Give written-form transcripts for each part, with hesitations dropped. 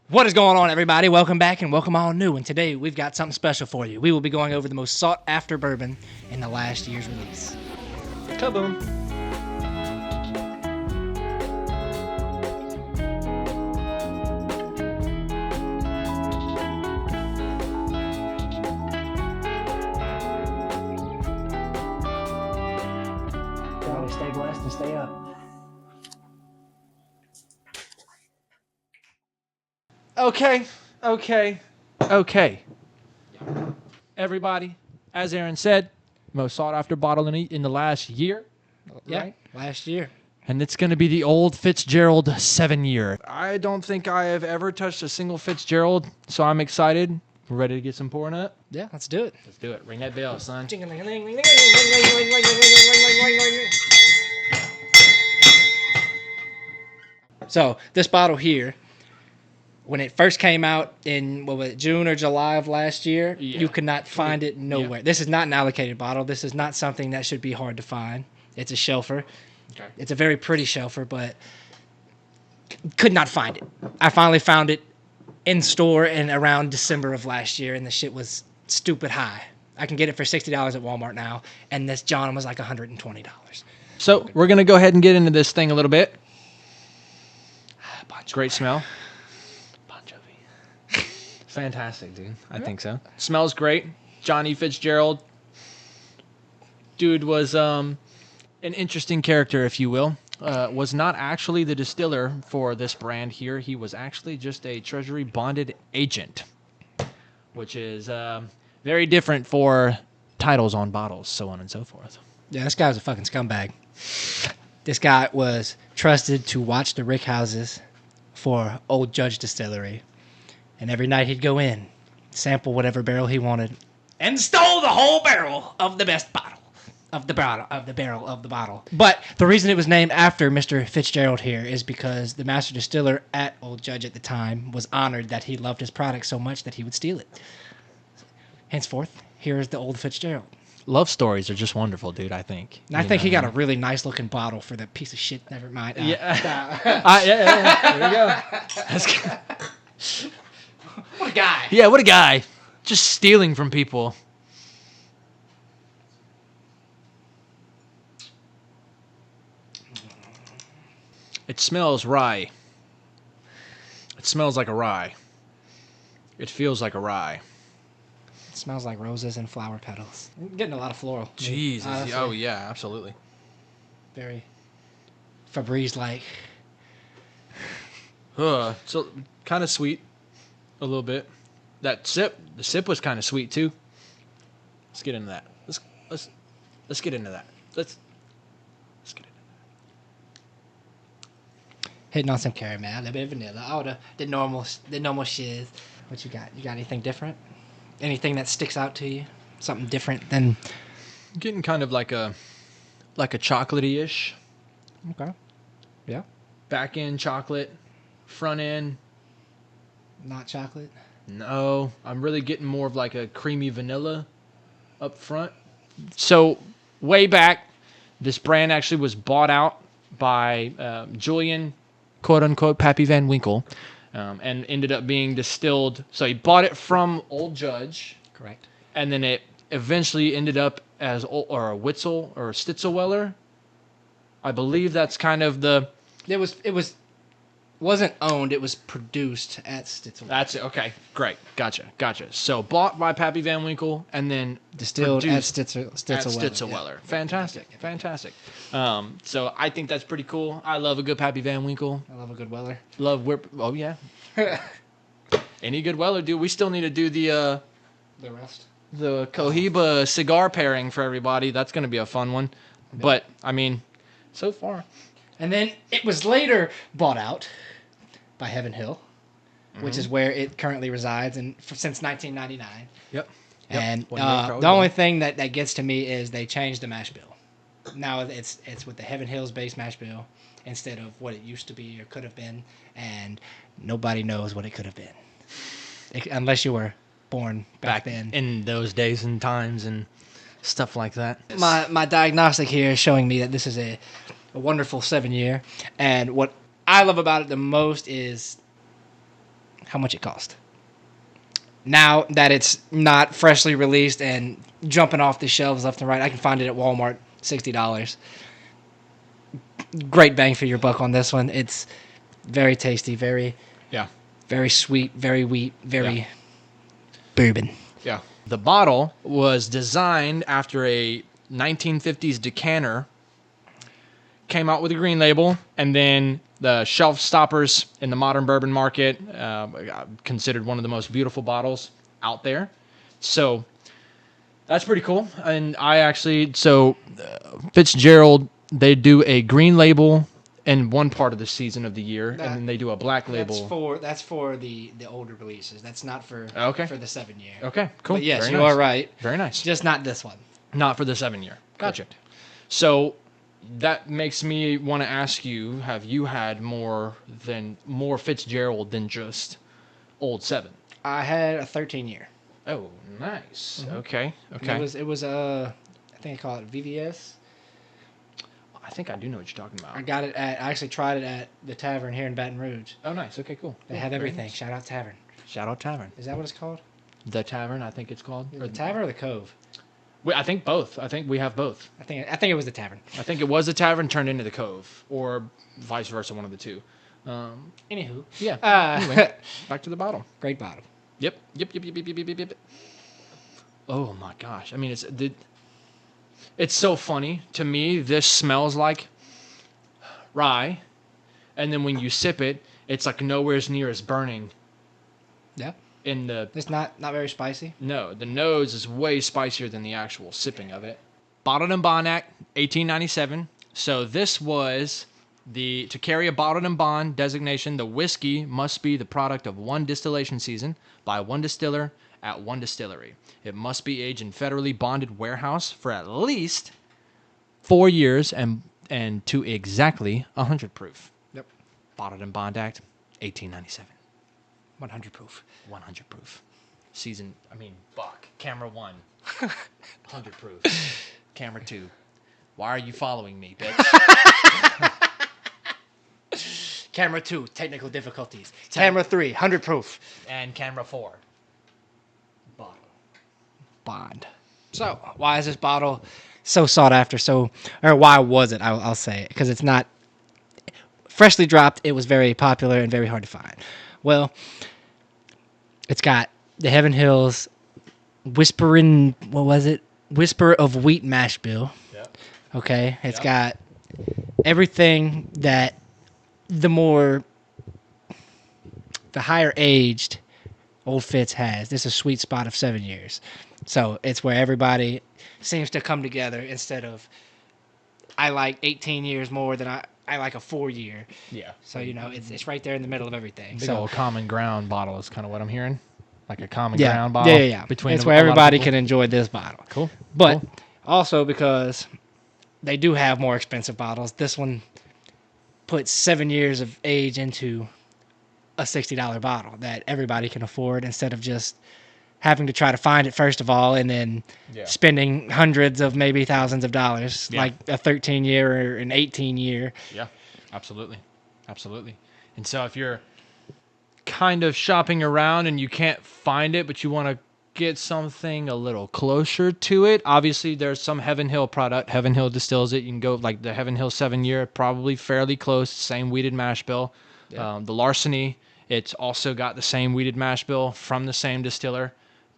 What is going on, everybody? Welcome back and welcome all new. And today we've got something special for you. We will be going over the most sought after bourbon in the last year's release. Kaboom. Everybody stay blessed and stay up. Okay. Everybody, as Aaron said, most sought after bottle in the last year. Yeah, Right? last year. And it's going to be the Old Fitzgerald 7-year. I don't think I have ever touched a single Fitzgerald, so I'm excited. We're ready to get some pouring up. Yeah, let's do it. Let's do it. Ring that bell, son. So this bottle here, when it first came out in June or July of last year, you could not find it nowhere. Yeah. This is not an allocated bottle. This is not something that should be hard to find. It's a shelfer. Okay. It's a very pretty shelfer, but could not find it. I finally found it in store in around December of last year, and the shit was stupid high. I can get it for $60 at Walmart now, and this John was like $120. So we're going to go ahead and get into this thing a little bit. Bon Jovi. Great smell. Bon Jovi. Fantastic, dude. I think so. Smells great. Johnny Fitzgerald. Dude was an interesting character, if you will. Was not actually the distiller for this brand here. He was actually just a Treasury bonded agent, which is very different for titles on bottles, so on and so forth. Yeah, this guy was a fucking scumbag. This guy was trusted to watch the rick houses for Old Judge Distillery. And every night he'd go in, sample whatever barrel he wanted, and stole the whole barrel of the best bottle. Of the barrel of the bottle. But the reason it was named after Mr. Fitzgerald here is because the master distiller at Old Judge at the time was honored that he loved his product so much that he would steal it. Henceforth, here is the Old Fitzgerald. Love stories are just wonderful, dude, I think. And I think he got a really nice looking bottle for the piece of shit. Never mind. Yeah. There you go. That's good. What a guy. Yeah, what a guy. Just stealing from people. It smells rye. It smells like a rye. It feels like a rye. It smells like roses and flower petals. I'm getting a lot of floral. Jesus. Honestly. Oh, yeah, absolutely. Very Febreze-like. So kind of sweet. A little bit. The sip was kind of sweet too. Let's get into that. Let's get into that. Let's get into Hitting on some caramel, a little bit of vanilla, all the normal shiz. What you got? You got anything different? Anything that sticks out to you? Something different than? Getting kind of like a chocolatey-ish. Okay. Yeah. Back end chocolate, front end. Not chocolate. No, I'm really getting more of like a creamy vanilla up front. So way back, this brand actually was bought out by Julian, quote unquote, Pappy Van Winkle, and ended up being distilled. So he bought it from Old Judge. Correct. And then it eventually ended up as a Witzel or a Stitzelweller. I believe that's kind of the... It wasn't owned. It was produced at Stitzel. That's it. Okay, great. Gotcha. So bought by Pappy Van Winkle and then Distilled at produced Stitzelweller. Yeah. Fantastic. So I think that's pretty cool. I love a good Pappy Van Winkle. I love a good Weller. Love whip. Oh yeah. Any good Weller, dude. We still need to do the rest. the Cohiba cigar pairing for everybody. That's going to be a fun one. Yeah. But I mean, so far. And then it was later bought out by Heaven Hill, which is where it currently resides since 1999. Yep. And the only thing that gets to me is they changed the mash bill. Now it's with the Heaven Hills base mash bill instead of what it used to be or could have been, and nobody knows what it could have been, unless you were born back then. In those days and times and stuff like that. My diagnostic here is showing me that this is a wonderful 7-year, and what I love about it the most is how much it cost. Now that it's not freshly released and jumping off the shelves left and right, I can find it at Walmart, $60. Great bang for your buck on this one. It's very tasty, very sweet, very wheat, very bourbon. Yeah. The bottle was designed after a 1950s decanter. Came out with a green label, and then the shelf stoppers in the modern bourbon market, considered one of the most beautiful bottles out there. So that's pretty cool. And Fitzgerald, they do a green label in one part of the season of the year, and then they do a black label. That's for the older releases. That's not for for the 7 year. Okay, cool. But yes, Very you nice. are right. Very nice. Just not this one. Not for the 7 year. Gotcha. So that makes me want to ask you: have you had more Fitzgerald than just Old 7? I had a 13 year. Oh, nice. Mm-hmm. Okay. It was I think I call it VVS. I think I do know what you're talking about. I actually tried it at the tavern here in Baton Rouge. Oh, nice. Okay, cool. They had everything. Nice. Shout out Tavern. Shout out Tavern. Is that what it's called? The Tavern, I think it's called. The Tavern or the Cove? I think both. I think we have both. I think it was the Tavern. I think it was the Tavern turned into the Cove, or vice versa, one of the two. Anywho. Yeah. Anyway, back to the bottle. Great bottle. Yep. Oh my gosh! I mean, it's so funny to me. This smells like rye, and then when you sip it, it's like nowhere near as burning. Yeah. It's not very spicy. No, the nose is way spicier than the actual sipping of it. Bottled and Bond Act, 1897. So this was to carry a bottled and bond designation, the whiskey must be the product of one distillation season by one distiller at one distillery. It must be aged in federally bonded warehouse for at least 4 years and to exactly 100 proof. Yep. Bottled and Bond Act, 1897. 100 proof. 100 proof. Buck. Camera 1. 100 proof. Camera 2. Why are you following me, bitch? Camera 2, technical difficulties. Camera 3, 100 proof. And camera 4. Bottle. Bond. So, why is this bottle so sought after? Or why was it? I'll say it. Because it's not freshly dropped. It was very popular and very hard to find. Well, it's got the Heaven Hills Whisper of Wheat Mash Bill. Yep. Okay. It's got everything that the higher aged Old Fitz has. This is a sweet spot of 7 years. So it's where everybody seems to come together instead of I like 18 years more than I like a 4 year. Yeah. So, it's right there in the middle of everything. Big old common ground bottle is kind of what I'm hearing. Like a common ground bottle. Yeah. It's where everybody can enjoy this bottle. Cool. But also because they do have more expensive bottles, this one puts 7 years of age into a $60 bottle that everybody can afford instead of just having to try to find it first of all and then spending hundreds of maybe thousands of dollars like a 13 year or an 18 year. Yeah, absolutely. And so if you're kind of shopping around and you can't find it, but you want to get something a little closer to it, obviously there's some Heaven Hill product. Heaven Hill distills it. You can go like the Heaven Hill 7 year, probably fairly close, same wheated mash bill. Yeah. The Larceny, it's also got the same wheated mash bill from the same distiller.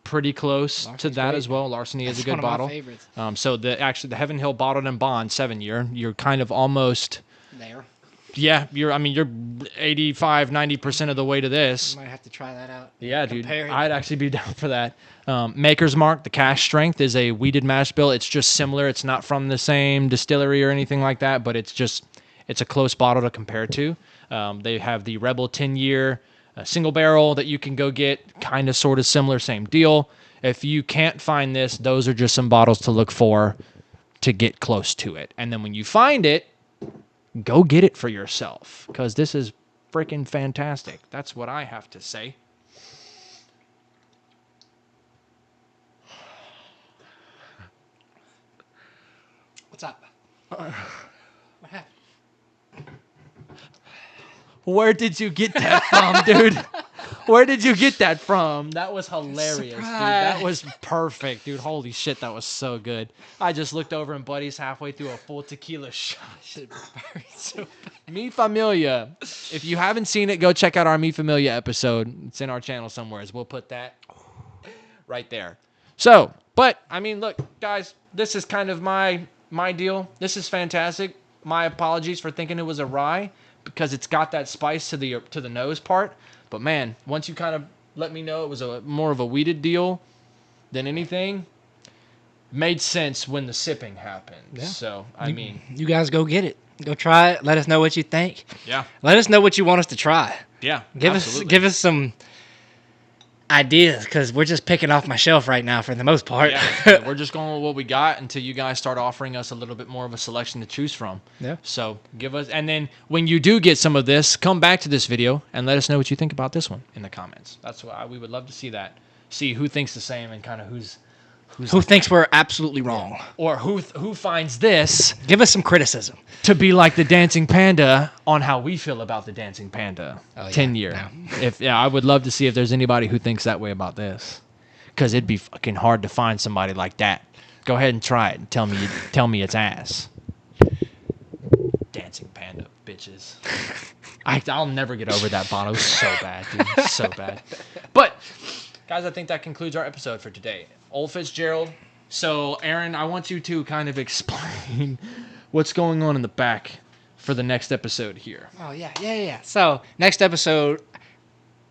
Pretty close to that great as well. Larceny is a good bottle. One of my favorites. So the Heaven Hill Bottled and Bond 7 year, you're kind of almost there. Yeah, you're 85, 90% of the way to this. You might have to try that out. Yeah, dude. I'd actually be down for that. Maker's Mark, the cash strength, is a wheated mash bill. It's just similar. It's not from the same distillery or anything like that, but it's a close bottle to compare to. They have the Rebel 10 year single barrel that you can go get, kind of sort of similar, same deal. If you can't find this, those are just some bottles to look for to get close to it. And then when you find it, go get it for yourself because this is freaking fantastic. That's what I have to say. What's up? What happened? Where did you get that from, dude? Where did you get that from? That was hilarious, dude. That Surprise. was perfect, dude. Holy shit, that was so good. I just looked over and Buddy's halfway through a full tequila shot. Shit burns so bad. Mi Familia. If you haven't seen it, go check out our Mi Familia episode. It's in our channel somewhere. We'll put that right there. So, but I mean, look, guys, this is kind of my deal. This is fantastic. My apologies for thinking it was a rye because it's got that spice to the nose part. But man, once you kind of let me know it was more of a weeded deal than anything, made sense when the sipping happened. Yeah. So, I mean, you guys go get it. Go try it. Let us know what you think. Yeah. Let us know what you want us to try. Yeah. Give us some ideas because we're just picking off my shelf right now for the most part. Yeah. We're just going with what we got until you guys start offering us a little bit more of a selection to choose from. Yeah. So give us, and then when you do get some of this, come back to this video and let us know what you think about this one in the comments. That's why we would love to see that. See who thinks the same and kind of who thinks we're absolutely wrong, or who finds this. Give us some criticism To be like the Dancing Panda on how we feel about the Dancing Panda 10 year. Yeah. I would love to see if there's anybody who thinks that way about this, because it'd be fucking hard to find somebody like that. Go ahead and try it and tell me it's ass. Dancing Panda, bitches. I'll never get over that bottle. So bad, dude. So bad. But guys, I think that concludes our episode for today. Old Fitzgerald. So, Aaron, I want you to kind of explain what's going on in the back for the next episode here. Oh, yeah. So, next episode,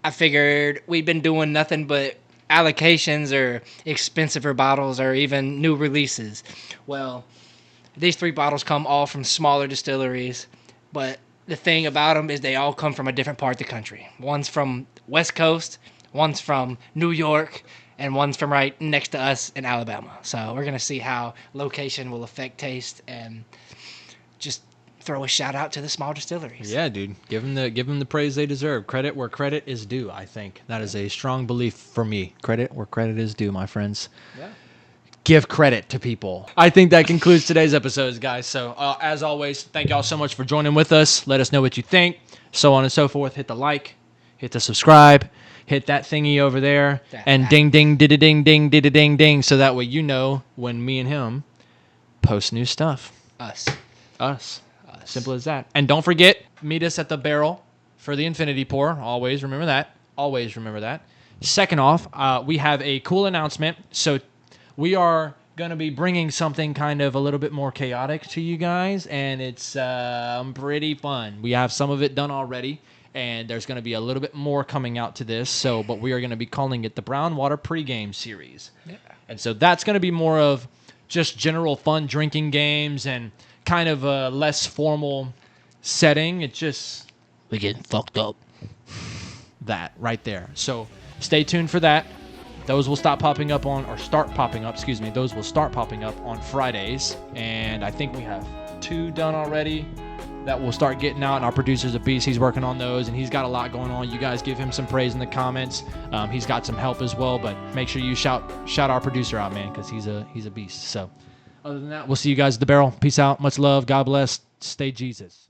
I figured we've been doing nothing but allocations or expensiver bottles or even new releases. Well, these 3 bottles come all from smaller distilleries, but the thing about them is they all come from a different part of the country. One's from West Coast, one's from New York, and one's from right next to us in Alabama. So we're going to see how location will affect taste and just throw a shout out to the small distilleries. Yeah, dude. Give them the praise they deserve. Credit where credit is due, I think. That is a strong belief for me. Credit where credit is due, my friends. Yeah. Give credit to people. I think that concludes today's episodes, guys. So, as always, thank y'all so much for joining with us. Let us know what you think. So on and so forth. Hit the like. Hit the subscribe. Hit that thingy over there. And ding, ding, ding, ding, ding, ding. So that way you know when me and him post new stuff. Us. Simple as that. And don't forget, meet us at the barrel for the Infinity Pour. Always remember that. Second off, we have a cool announcement. So we are going to be bringing something kind of a little bit more chaotic to you guys, and it's pretty fun. We have some of it done already, and there's going to be a little bit more coming out to this. But we are going to be calling it the Brown Water Pregame Series. Yeah. And so that's going to be more of just general fun drinking games and kind of a less formal setting. It's just we getting fucked up. That right there. So stay tuned for that. Those will start popping up on Fridays. And I think we have 2 done already that will start getting out. And our producer's a beast. He's working on those, and he's got a lot going on. You guys give him some praise in the comments. He's got some help as well, but make sure you shout our producer out, man, because he's a beast. So other than that, we'll see you guys at the barrel. Peace out. Much love. God bless. Stay Jesus.